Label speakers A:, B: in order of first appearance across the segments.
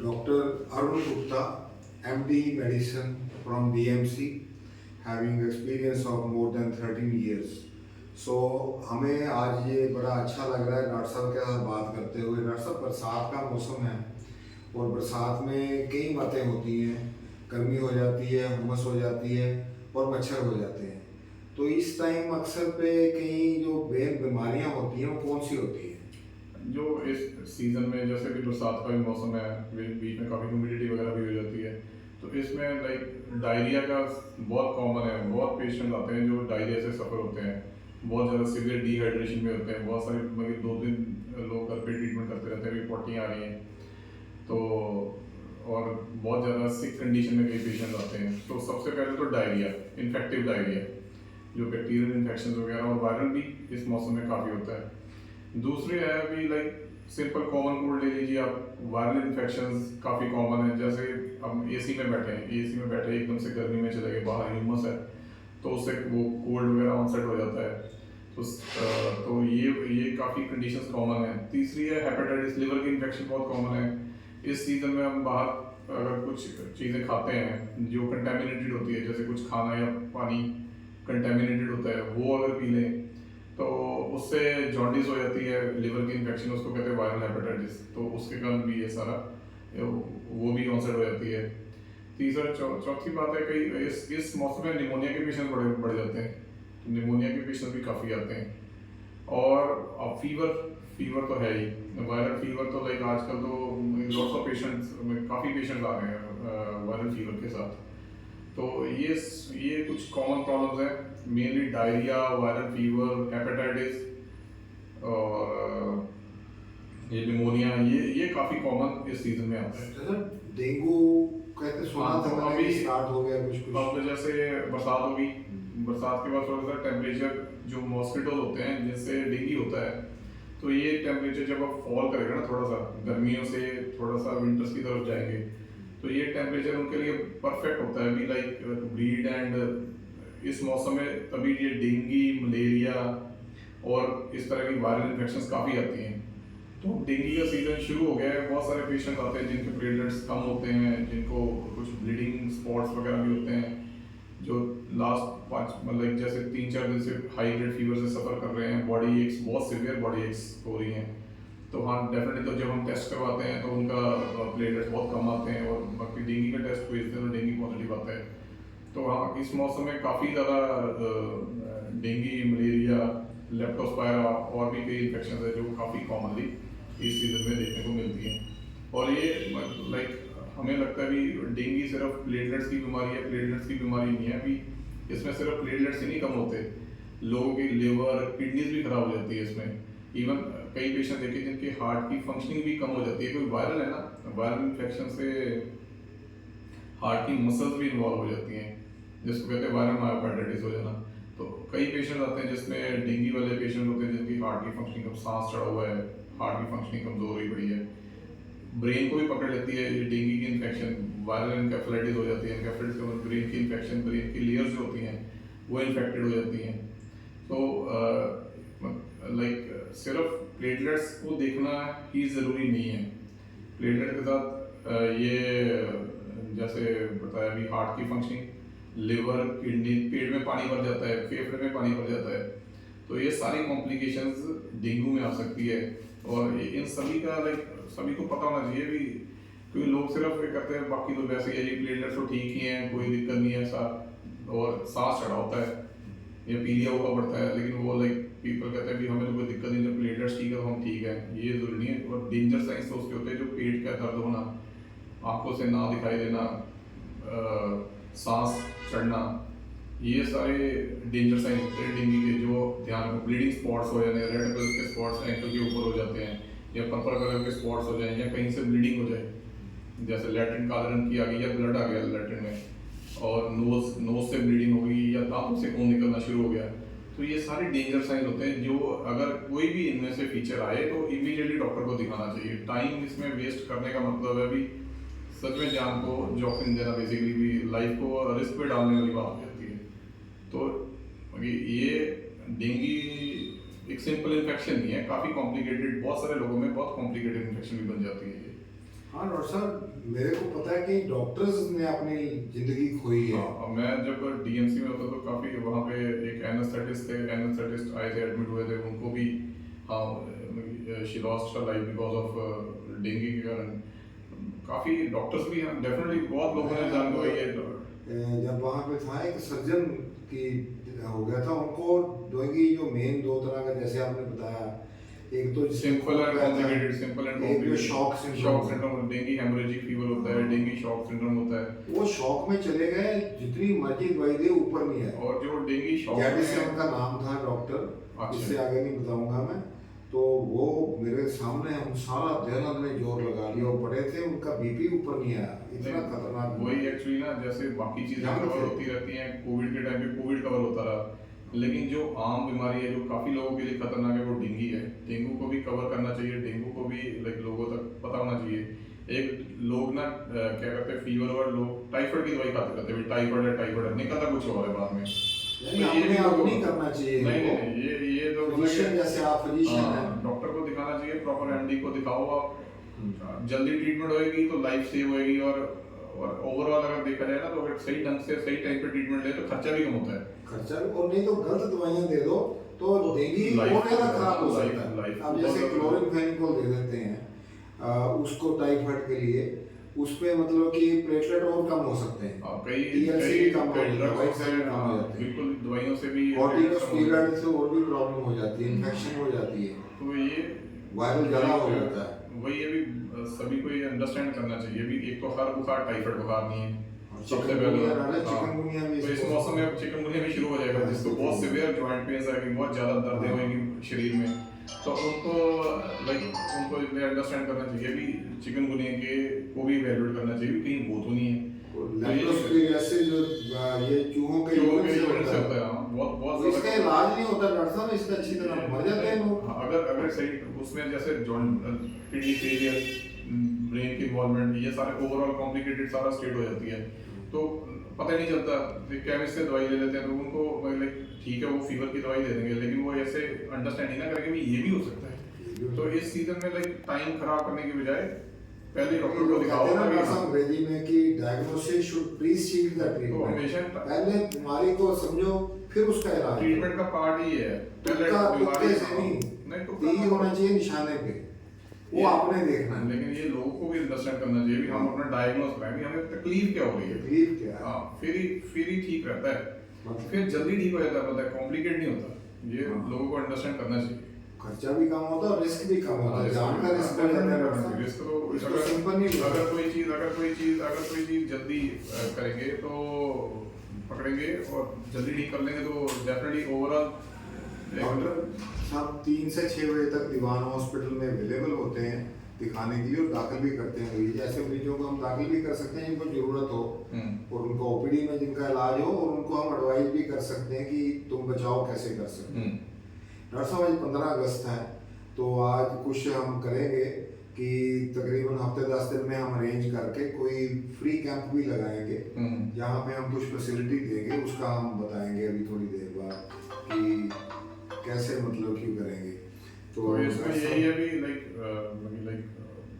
A: Dr. Arun Gupta, MD Medicine from BMC, having experience of more than 13 years. So हमें आज ये बड़ा अच्छा लग रहा है डॉक्टर साहब के साथ बात करते हुए। डॉक्टर साहब, बरसात का मौसम है और बरसात में कई बातें होती हैं। गर्मी हो जाती है, हुमस हो जाती है और मच्छर हो जाते हैं। तो इस टाइम अक्सर पे कई जो बीमारियां होती हैं वो कौन सी होती हैं?
B: जो इस सीज़न में जैसे कि बरसात का भी मौसम है, बीच में काफ़ी ह्यूमिडिटी वगैरह भी हो जाती है, तो इसमें लाइक डायरिया का बहुत कॉमन है। बहुत पेशेंट आते हैं जो डायरिया से सफ़र होते हैं, बहुत ज़्यादा सीवियर डिहाइड्रेशन में होते हैं। बहुत सारे मतलब 2 दिन लोग घर पे ट्रीटमेंट करते रहते हैं, अभी पॉटियाँ आ रही हैं तो, और बहुत ज़्यादा सिक कंडीशन में कई पेशेंट आते हैं। तो सबसे पहले तो डायरिया, इन्फेक्टिव डायरिया, जो बैक्टीरियल इन्फेक्शन वगैरह और वायरल भी इस मौसम में काफ़ी होता है। दूसरे है अभी लाइक सिंपल कॉमन कोल्ड ले लीजिए आप। वायरल इन्फेक्शंस काफ़ी कॉमन है, जैसे हम एसी में बैठे हैं, एसी में बैठे एकदम से गर्मी में चले गए, बाहर ह्यूमस है तो उससे वो कोल्ड वगैरह ऑनसेट हो जाता है। तो ये काफ़ी कंडीशंस कॉमन है। तीसरी है हेपेटाइटिस, लिवर की इन्फेक्शन बहुत कॉमन है। इस सीज़न में हम बाहर अगर कुछ चीज़ें खाते हैं जो कंटेमिनेटेड होती है, जैसे कुछ खाना या पानी कंटेमिनेटेड होता है, वो अगर पी लें तो उससे जॉन्डिस हो जाती है, लिवर की इन्फेक्शन, उसको कहते हैं वायरल हेपेटाइटिस। तो उसके कारण भी ये सारा वो भी ऑनसेट हो जाती है। तीसरा चौथी बात है कई इस मौसम में निमोनिया के पेशेंट बढ़ जाते हैं, तो निमोनिया के पेशेंट भी काफ़ी आते हैं। और फीवर फीवर तो है ही, वायरल फीवर तो लाइक आजकल तो लॉट्स ऑफ पेशेंट्स, काफ़ी पेशेंट्स आ रहे हैं वायरल फीवर के साथ। तो ये कुछ कॉमन प्रॉब्लम्स हैं, mainly diarrhoea, viral fever, hepatitis और ये निमोनिया, ये काफ़ी कॉमन इस सीजन में आता है।
A: जैसे डेंगू कहते सुना
B: हाँ,
A: था
B: तो
A: मैंने
B: अभी
A: कि स्टार्ट हो गया कुछ कुछ।
B: अब जैसे बरसात होगी, बरसात के बाद थोड़ा सा टेम्परेचर, जो मॉस्किटोज होते हैं जिनसे डेंगू होता है, तो ये टेम्परेचर जब आप फॉल करेगा ना, थोड़ा सा गर्मियों से थोड़ा सा विंटर्स की तरफ जाएंगे, तो ये टेम्परेचर उनके लिए परफेक्ट होता है अभी लाइक ब्रीड एंड इस मौसम में। तभी ये डेंगू, मलेरिया और इस तरह की वायरल इन्फेक्शंस काफ़ी आती हैं। तो डेंगू का सीजन शुरू हो गया है, बहुत सारे पेशेंट आते हैं जिनके प्लेटलेट्स कम होते हैं, जिनको कुछ ब्लीडिंग स्पॉट्स वगैरह भी होते हैं, जो लास्ट 5 मतलब जैसे 3-4 दिन से हाई ग्रेड फीवर से सफ़र कर रहे हैं, बॉडी एक्स, बहुत सीवियर बॉडी एक्स हो रही हैं। तो हाँ, डेफिनेटली तो जब हम टेस्ट करवाते हैं तो उनका प्लेटलेट्स बहुत कम आते हैं, और बाकी डेंगू का टेस्ट भेजते हैं तो डेंगू पॉजिटिव आता है। तो हाँ, इस मौसम में काफ़ी ज़्यादा डेंगू, मलेरिया, लेप्टोस्पायरा और भी कई इन्फेक्शन है जो काफ़ी कॉमनली इस सीज़न में देखने को मिलती हैं। और ये लाइक हमें लगता है अभी डेंगू सिर्फ प्लेटलेट्स की बीमारी है, प्लेटलेट्स की बीमारी नहीं है अभी। इसमें सिर्फ प्लेटलेट्स ही नहीं कम होते, लोगों की लिवर, किडनीज भी खराब हो जाती है इसमें। इवन कई पेशेंट देखे जिनके हार्ट की फंक्शनिंग भी कम हो जाती है, कोई वायरल है ना, वायरल इन्फेक्शन से हार्ट की मसल्स भी इन्वॉल्व हो जाती हैं, जिसको कहते हैं वायरल मायोकार्डाइटिस हो जाना। तो कई पेशेंट आते हैं जिसमें डेंगू वाले पेशेंट होते हैं जिनकी हार्ट की फंक्शनिंग कम, सांस चढ़ा हुआ है, हार्ट की फंक्शनिंग कमजोर हुई पड़ी है, ब्रेन को भी पकड़ लेती है ये डेंगू की इन्फेक्शन। वायरल एनकेफेलाइटिस हो जाती है, एनकेफेलाइटिस के बाद ब्रेन की इन्फेक्शन, ब्रेन की लेयर्स जो होती हैं वो इन्फेक्टेड हो जाती हैं। तो लाइक सिर्फ प्लेटलेट्स को देखना ही ज़रूरी नहीं है। प्लेटलेट के साथ ये जैसे बताया अभी हार्ट की फंक्शनिंग, लिवर, किडनी, पेट में पानी भर जाता है, फेफड़े में पानी भर जाता है, तो ये सारी कॉम्प्लिकेशंस डेंगू में आ सकती है। और इन सभी का लाइक सभी को पता होना चाहिए भी, क्योंकि लोग सिर्फ ये करते हैं, बाकी तो वैसे ही प्लेटलेट्स तो ठीक ही हैं, कोई दिक्कत नहीं है ऐसा, और सांस चढ़ा होता है या पीलिया हुआ पड़ता है, लेकिन वो लाइक पीपल कहते हैं कि हमें तो कोई दिक्कत नहीं, जब प्लेटलेट्स ठीक है तो हम ठीक है। ये जरूरी नहीं है। और डेंजर साइंस तो उसके होते हैं जो पेट का दर्द होना, आंखों से ना दिखाई देना, सांस चढ़ना, ये सारे डेंजर साइंस होते हैं डेंगू के, जो ध्यान में ब्लीडिंग स्पॉट्स हो जाए, रेड कलर के स्पॉट्स एंकल के ऊपर हो जाते हैं, या पर्पल कलर के स्पॉट्स हो जाए, या कहीं से ब्लीडिंग हो जाए, जैसे लैट्रिन काले रंग की आ गई या ब्लड आ गया लैट्रिन में, और नोज से ब्लीडिंग हो गई, या दांतों से खून निकलना शुरू हो गया। तो ये सारे डेंजर साइन होते हैं, जो अगर कोई भी इनमें से फीचर आए तो इमीडिएटली डॉक्टर को दिखाना चाहिए। टाइम इसमें वेस्ट करने का मतलब है भी सच में जान को जोखिम देना, बेसिकली भी लाइफ को रिस्क पे डालने वाली बात हो जाती है। तो ये डेंगू एक सिंपल इन्फेक्शन नहीं है, काफ़ी कॉम्प्लिकेटेड, बहुत सारे लोगों में बहुत कॉम्प्लिकेटेड इन्फेक्शन भी बन जाती है ये।
A: हाँ डॉक्टर साहब, मेरे को पता है कि डॉक्टर्स ने अपनी जिंदगी खोई है।
B: हाँ, मैं जब डीएमसी में होता तो काफ़ी वहाँ पे एक एनेस्थेटिस्ट थे, एनेस्थेटिस्ट आए थे, एडमिट हुए थे, उनको भी हाँ she lost her life because of dengue के कारण। काफ़ी डॉक्टर्स भी हैं, डेफिनेटली बहुत लोगों ने जान गंवाई है।
A: जब वहाँ पे था एक सर्जन की हो गया था उनको, डेंगू जो मेन दो तरह का जैसे आपने बताया, एक तो
B: simple and complicated, simple and
A: एक जो shock
B: shock
A: syndrome.
B: Syndrome, dengue haemorrhagic fever होता है, डेंगू शॉक सिंड्रोम होता है।
A: वो शॉक में चले गए, जितनी मर्जी दवाई दे ऊपर नहीं आया।
B: और जो डेंगू शॉक
A: जैडिस
B: में
A: उनका नाम था डॉक्टर,
B: अच्छा।
A: इससे आगे नहीं बताऊंगा मैं। तो वो मेरे सामने हम सारा दिन हमने जोर लगा लिया, वो पड़े थे, उनका बीपी ऊपर नहीं आया, इतना खतरनाक।
B: वही एक्चुअली ना, जैसे बाकी चीजें कवर होती रहती हैं, कोविड के टाइम पे कोविड कवर होता रहा, लेकिन जो आम बीमारी है जो काफी लोगों के लिए खतरनाक है वो डेंगू है। डेंगू को भी कवर करना चाहिए, डेंगू को भी लाइक लोगों तक पता होना चाहिए। एक लोग ना क्या करते हैं, फीवर और लोग टाइफाइड की दवाई खाते रहते हैं, टाइफाइड है, निकलता कुछ और है बाद में।
A: नहीं, अपने आप नहीं करना चाहिए।
B: नहीं, ये तो
A: फिजिशियन जैसे आप फिजिशियन हैं,
B: डॉक्टर को दिखाना चाहिए, प्रॉपर एमडी को दिखाओ आप, जल्दी ट्रीटमेंट होएगी तो लाइफ सेव होएगी। और ओवरऑल अगर देखा जाए ना, तो अगर सही ढंग से सही टाइम पे ट्रीटमेंट ले तो खर्चा भी कम होता है।
A: खर्चा, और नहीं तो गलत दवाइयां दे दो तो डेंगू और ज्यादा खराब हो सकता है। अब जैसे क्लोरिनफेनिकोल दे देते हैं उसको टाइफाइड के लिए, उस पे मतलब कि प्लेटलेट और कम हो सकते हैं,
B: कई
A: TLC भी कम हो
B: कई
A: जाता है,
B: ड्रग्स
A: से भी कम हो जाते हैं,
B: बिल्कुल दवाइयों से भी
A: कॉर्टिकोस्टेरॉइड से और भी प्रॉब्लम हो जाती है, इन्फेक्शन हो जाती है,
B: तो ये
A: वायरल ज्यादा हो जाता है।
B: वही अभी सभी को ये अंडरस्टैंड करना चाहिए। अभी एक तो हर बुखार टाइफाइड बुखार नहीं है, सबसे पहले
A: चिकनगुनिया भी
B: तो इस मौसम में चिकनगुनिया भी शुरू हो जाएगा, जिसको बहुत सिवियर जॉइंट पेन्स आएगी, बहुत ज्यादा दर्दें होंगी शरीर में, तो उनको उनको अंडरस्टैंड करना चाहिए भी चिकनगुनिया के को भी इवैल्यूएट करना चाहिए भी कहीं वो तो नहीं है।
A: लेप्टोस्पिरोसिस जो ये चूहों के यूरिन से
B: होता
A: होता है,
B: है, बहुत
A: तो इसका इलाज नहीं होता डॉक्टर साहब, इसका अच्छी तरह मर जाते हैं लोग।
B: अगर सही उसमें जैसे किडनी फेलियर, ब्रेन की इन्वॉल्वमेंट, ये सारे ओवरऑल कॉम्प्लिकेटेड सारा स्टेट हो जाती है, तो पता ही नहीं चलता। केमिस्ट से दवाई ले लेते हैं तो उनको लाइक ठीक है वो फीवर की दवाई दे देंगे, लेकिन वो ऐसे अंडरस्टैंड नहीं ना करेंगे भी ये भी हो सकता है। तो इस सीजन में लाइक टाइम खराब करने की बजाय पहले डॉक्टर को दिखाओ ना,
A: अंग्रेजी में कि डायग्नोसिस शुड प्रीसीड द
B: तो
A: ट्रीटमेंट।
B: हमेशा
A: पहले बीमारी को समझो फिर उसका इलाज।
B: ट्रीटमेंट का पार्ट ही है, पहले
A: तुक्का
B: बीमारी
A: से नहीं,
B: नहीं तो
A: यही होना चाहिए निशाने पे, वो आपने देखना है।
B: लेकिन ये लोगों को भी अंडरस्टैंड करना चाहिए भी हम अपना डायग्नोस कराएं भी हमें तकलीफ क्या हो रही है,
A: तकलीफ क्या है,
B: हाँ, फिर ही ठीक रहता है, फिर जल्दी ठीक हो जाता है, पता है कॉम्प्लिकेट नहीं होता। ये लोगों को अंडरस्टैंड करना चाहिए।
A: खर्चा भी कम होता है और रिस्क भी कम होता है, जान का रिस्क हो जाता है।
B: रिस्क तो
A: इसको सिंपल नहीं होता।
B: अगर कोई चीज जल्दी करेंगे तो पकड़ेंगे और जल्दी ठीक कर लेंगे तो डेफिनेटली ओवरऑल।
A: डॉक्टर साहब 3 से 6 बजे तक दीवान हॉस्पिटल में अवेलेबल होते हैं दिखाने के लिए, और दाखिल भी करते हैं मरीज। ऐसे मरीजों को हम दाखिल भी कर सकते हैं जिनको जरूरत हो, और उनको ओपीडी में जिनका इलाज हो, और उनको हम एडवाइस भी कर सकते हैं कि तुम बचाव कैसे कर सकते हैं। डॉक्टर साहब आज 15 अगस्त है, तो आज कुछ हम करेंगे कि तकरीबन हफ्ते 10 दिन में हम अरेंज करके कोई फ्री कैंप भी लगाएंगे, जहाँ पे हम कुछ फैसिलिटी देंगे, उसका हम बताएंगे अभी थोड़ी देर बाद कि कैसे मतलब क्यों करेंगे।
B: तो इसमें यही है भी लाइक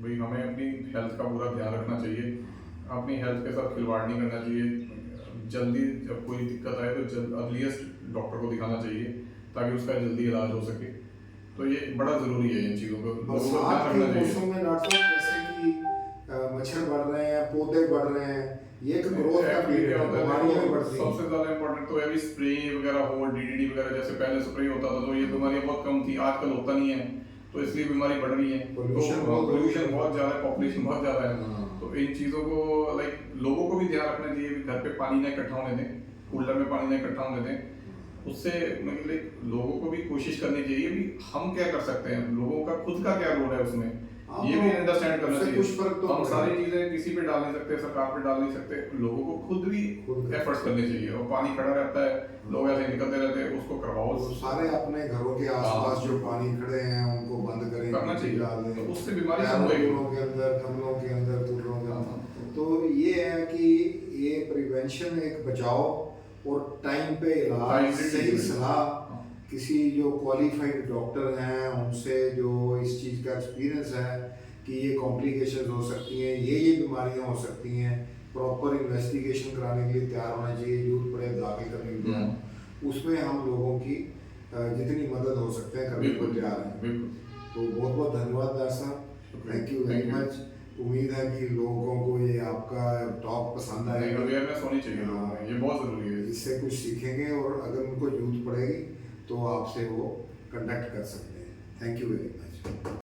B: भाई हमें अपनी हेल्थ का पूरा ध्यान रखना चाहिए, अपनी हेल्थ के साथ खिलवाड़ नहीं करना चाहिए। जल्दी जब कोई दिक्कत आए तो अर्लीस्ट डॉक्टर को दिखाना चाहिए ताकि उसका जल्दी इलाज हो सके। तो ये बड़ा जरूरी है इन चीज़ों को
A: बरसात के मौसम में डॉक्टर जैसे कि मच्छर बढ़ रहे हैं, पौधे बढ़ रहे हैं, ये एक ग्रोथ का पीरियड है, बीमारियां भी बढ़ती हैं।
B: सबसे ज्यादा इंपॉर्टेंट तो है भी स्प्रे वगैरह हो, डीडीटी वगैरह जैसे पहले स्प्रे होता था तो ये बीमारियां बहुत कम थी, आजकल होता नहीं है, तो इसलिए बीमारी बढ़ रही है।
A: पोल्यूशन
B: बहुत ज्यादा है, पॉपुलेशन बहुत ज्यादा है, तो इन चीजों को लाइक लोगों को भी ध्यान रखना चाहिए कि घर पे पानी ना इकट्ठा होने दें, कूलर में पानी ना इकट्ठा होने दें। उससे मतलब लोगों को भी कोशिश करनी चाहिए भी हम क्या कर सकते हैं, लोगों का खुद का क्या रोल है उसमें, ये भी अंडरस्टैंड करना चाहिए।
A: कुछ फर्क तो
B: हम सारी चीजें किसी पे डाल नहीं सकते, सरकार पे डाल नहीं सकते, लोगों को खुद भी एफर्ट्स करने चाहिए। और पानी खड़ा रहता है, लोग ऐसे निकलते रहते हैं, उसको करवाओ।
A: तो सारे अपने घरों के आसपास जो पानी खड़े हैं उनको बंद करें,
B: करना चाहिए,
A: डाल दें,
B: तो उससे बीमारी कम होगी।
A: के अंदर, कमरों के अंदर, कूलरों के अंदर। तो ये है कि ये प्रिवेंशन, एक बचाव और टाइम पे इलाज, सही सलाह, किसी जो क्वालिफाइड डॉक्टर हैं उनसे जो इस चीज़ का एक्सपीरियंस है कि ये कॉम्प्लिकेशन हो सकती हैं, ये बीमारियां हो सकती हैं, प्रॉपर इन्वेस्टिगेशन कराने के लिए तैयार होना चाहिए, यूथ पड़े दाखिल करने के लिए तैयार। उसमें हम लोगों की जितनी मदद हो सकते हैं करने को
B: बिल्कुल
A: तैयार हैं।
B: बिल्कुल।
A: तो बहुत बहुत धन्यवाद दास साहब, थैंक यू वेरी मच। उम्मीद है कि लोगों को ये आपका टॉक पसंद आएगा,
B: अवेयरनेस होनी चाहिए लोगों में, ये बहुत ज़रूरी है।
A: इससे कुछ सीखेंगे और अगर उनको जरूरत पड़ेगी तो आपसे वो कंडक्ट कर सकते हैं। Thank you very much.